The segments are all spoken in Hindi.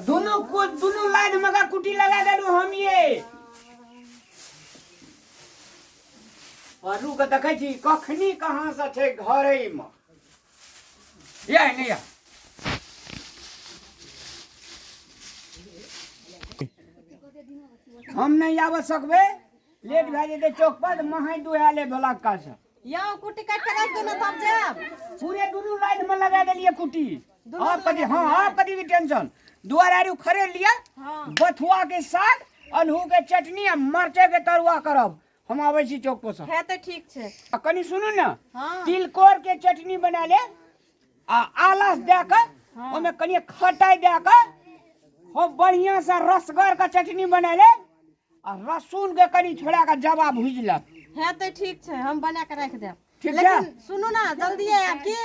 दोनों लाइन मगा कुटी लगा देलू हम ये और रुक देखे छी कखनी कहां से छे घरे में ये नहीं या हम नहीं आव सकबे लेट भए जेते चौक पर महाई दुहाले भला का से यो कुटी काट के रख दो ना तब जाब पूरे दोनों लाइन में लगा देलिए कुटी आप कदी हां आप कदी भी टेंशन दुआरारू खरीद लिया बथुआ के साग अनहु के चटनी आ मरचे के तरुआ करब हम आवे छी चौक पर से है त ठीक छे कनी सुनू ना तिलकोर के चटनी बना ले आ आलस दे के ओमे कनी खटाई दे के हो बढ़िया से रसगर का चटनी बना ले आ लहसुन के कनी छोड़ा के जवा भूज ले है त ठीक छे हम बना के रख देब लेकिन सुनू ना जल्दी आब के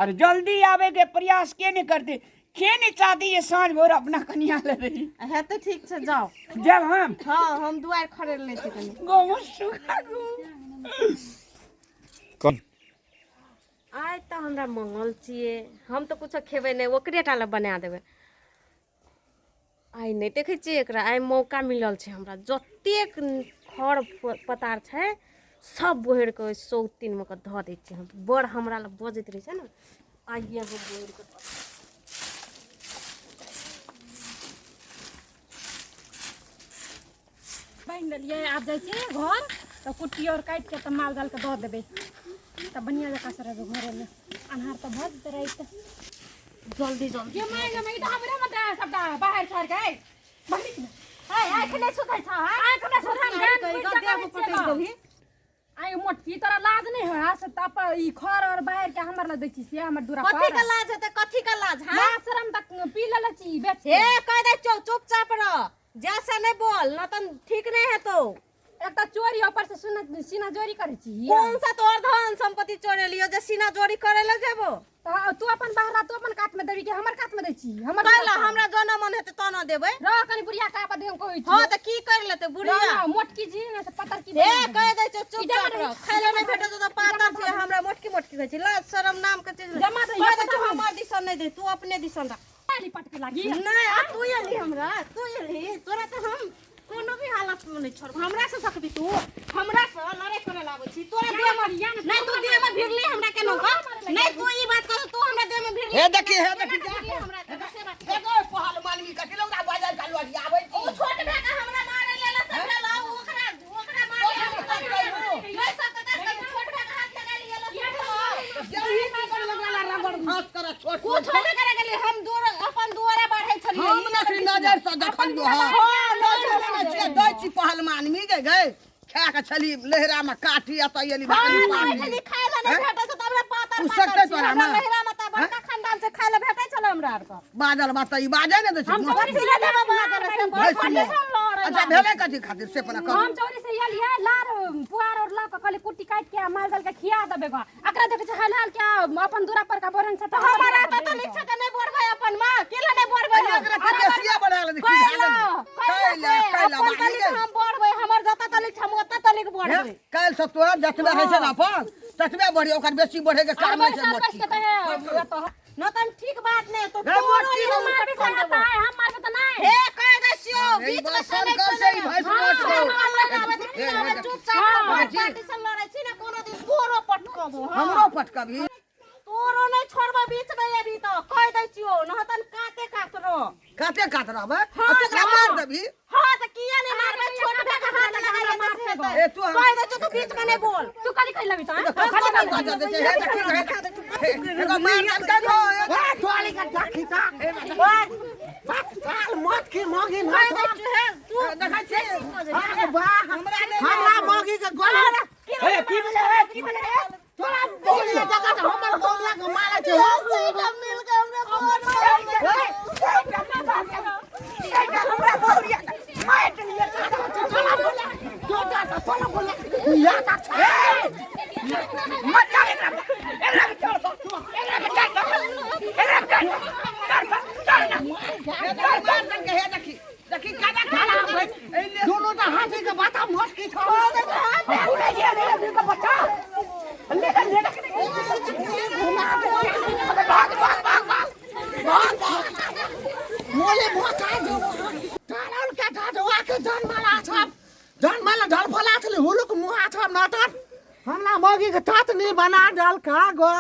अरे जल्दी आवे के प्रयास के नहीं करते के नहीं चाहती ये सांझ भोर अपना कन्या ले रही है त ठीक छे जाओ जब हम हम दुआर खरीद ले छी कनी गो सुखा गो कौन आइ त हमरा मंगल छिए हम त कुछ खेबे नहीं ओकरे टा ले बना देबे आइ नहीं देखे छी एकरा आइ मौका मिलल छे हमरा जतेक खर पतार छे सब बोहर के सौतीन में के ध दे छी हम बड़ हमरा ल बजत रहे छे ना आइए हम बोहर के बन दिलिए आप जाए घर तो कुट्टी और काट के तो माल डाल के दे देबे तब बढ़िया जगह से रहो घरे में अनहार तो भज दे रही जल्दी जल्दी ये मैं तो हमरा मत सबटा बाहर छोड़ के बाहर हाय आय खने सुधाई छ आय खने सुधाई गान देबो पटक देबी आय मोटकी तोरा लाज नहीं है से तप ई खर और बाहर के हमर ल दैछि से हमर दूरा पर कथी का लाज है त कथी का लाज हां ना शर्म तक पी लेले छी बेच हे कह दे चुपचाप रह जैसा नहीं बोल ना तो ठीक नहीं है तो एक तो चोरी ऊपर से सुन सीना चोरी करे छी कौन सा तोर धन संपत्ति चोरे लियो जे सीना चोरी करे ले जेबो तो तू अपन बहरा तू अपन काट में देबी के हमर काट में दै छी हमर कहला हमरा जना मन हेते त न देबै रह कनी बुढ़िया का पर हम कहै छी हां त की कर लेते बुढ़िया मोटकी जी ना से पत्थर की हे कह दे चुपचाप रह खाइले नहीं भेटे तो पातर छे हमरा मोटकी मोटकी कहै छी लाज शरम नाम के चीज जमा दे कह दे हमर दिसन नहीं दे तू अपने दिसन रख खाली पटके लागी नहीं तू ये ली हमरा तू ये ली तोरा तो हम कोनो भी हालत में नहीं छोड़ हमरा से सकबी तू हमरा से लड़े करे लाबै छी तोरा दे मरिया नहीं तू दे में भिरली हमरा केनो का नहीं तू ई बात कर तू हमरा दे में भिरली हे देखी हमरा से बात हे गो पहाड़ मालवी का किलोड़ा बाजार चालू आवे ओ छोट बेटा हमरा मारे लेला सब ला ओकरा मारे नहीं सकता छोट बेटा हाथ लगा लिया यही ना कर लगला रगड़ घास कर छोट को छोटे करे गेली हम दूर अपन दुआरे बढ़ै छलिए हम ना नजर से देखलियो हां दै छी पहल मानवी गए खा के छली लहरा में काठी अत येली भाली पानी खाए ला नहीं भेटै त हमरा पातर उ सकते तोरा ना लहरा में त बड़का खानदान से खाए ला भेटै छले हमरा आर का बादल बताई बाजे ने दे छी हम चोरी से देबा बादल से अच्छा भेले कथी खातिर से पना हम चोरी से ये लिया लार पुआर और ला के खाली कुट्टी काट के माल डाल के खिया देबे गा एकरा देखे छ हाल क्या अपन दूरा पर का बोरन से हमारा त लिखा के नहीं बोरबै अपन मां केला नहीं बोरबै एकरा केसिया बढ़ा ले देखी कैला हम बोरबै हमर जता त लिख हम ओता त लिख बोरबै काल से तोरा जतबे है से ना अपन ततबे बढ़ी ओकर बेसी बढ़े के काम है से मोटी न त ठीक बात नहीं तो मोटी मार भी सकता है हम मार तो नहीं हे कह दे छियो बीच में सन कर से भैंस मोट चुपचाप पार्टी से लड़ै छी ना कोनो दिन तोरो पटकबो हमरो पटकबी तोरो नहीं छोड़बा बीच में अभी तो कह दे छियो न तन काटे काटरो काटे काट रहबे केकरा मार देबी हां त किया नहीं मारबे छोट बे का हाथ लगा दे ए तू कह दे तू बीच में नहीं बोल तू खाली खइला भी तो खाली काट दे हे देखी एगो मार दे दो ए थोड़ी का जाखीता साल मत की मोगी ना तू देखै छी अरे वाह हमरा मोगी के गोली ए की बोले तोरा बोली जगह त हमर गोला के मारे छै हम मिल के हमरा बोलिया मार लिया चला बोला जोटा त चला बोला या का मत जा एकरा के छोड़ दो एकरा के चल मार दे के हे देखी काटा खाला दोनों त हाथी के बाता मत की छोड़ दे पूरे ये रे का बच्चा ले घुमा बना डाल का गो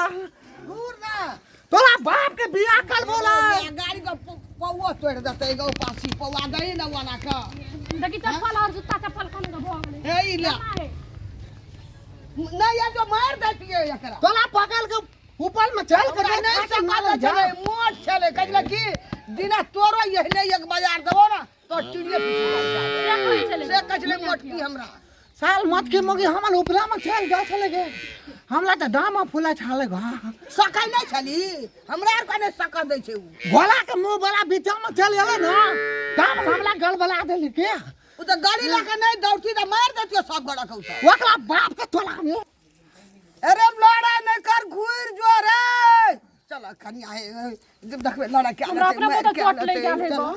दूर ना तोरा बाप के बियाह कर बोला गाड़ी का पौवा तोड़ देते गो पासी पौवा गई ना वाला का देखी चप्पल और जूता चप्पल कौन का भोग ले हे इला नहीं ये जो मार देती है एकरा तोरा पकड़ के ऊपर में चल के हमरा नहीं सकता चले मोट चले कहला कि दिना तोरो यहने एक बाजार देबो ना तो चिड़िया पीछे से कचले मोटकी हमरा साल मत के मगे हमन ऊपरा में चल जा चले गे हमला त दामा फुला छाले घा सकै नहीं छली हमरा आर कने सक दै छै उ गोला के मुंह वाला बीच में चल गेले ना दाम हमला गलबला देली के उ त गाड़ी लगा नहीं दौड़ती त मार देतियो सब गड़ा कौसा ओकरा बाप के तोला में अरे लड़ा नहीं कर घूर जो रे चल कनी आए जब देखबे लड़ा के हमरा अपना मोटा चोट ले जा है गो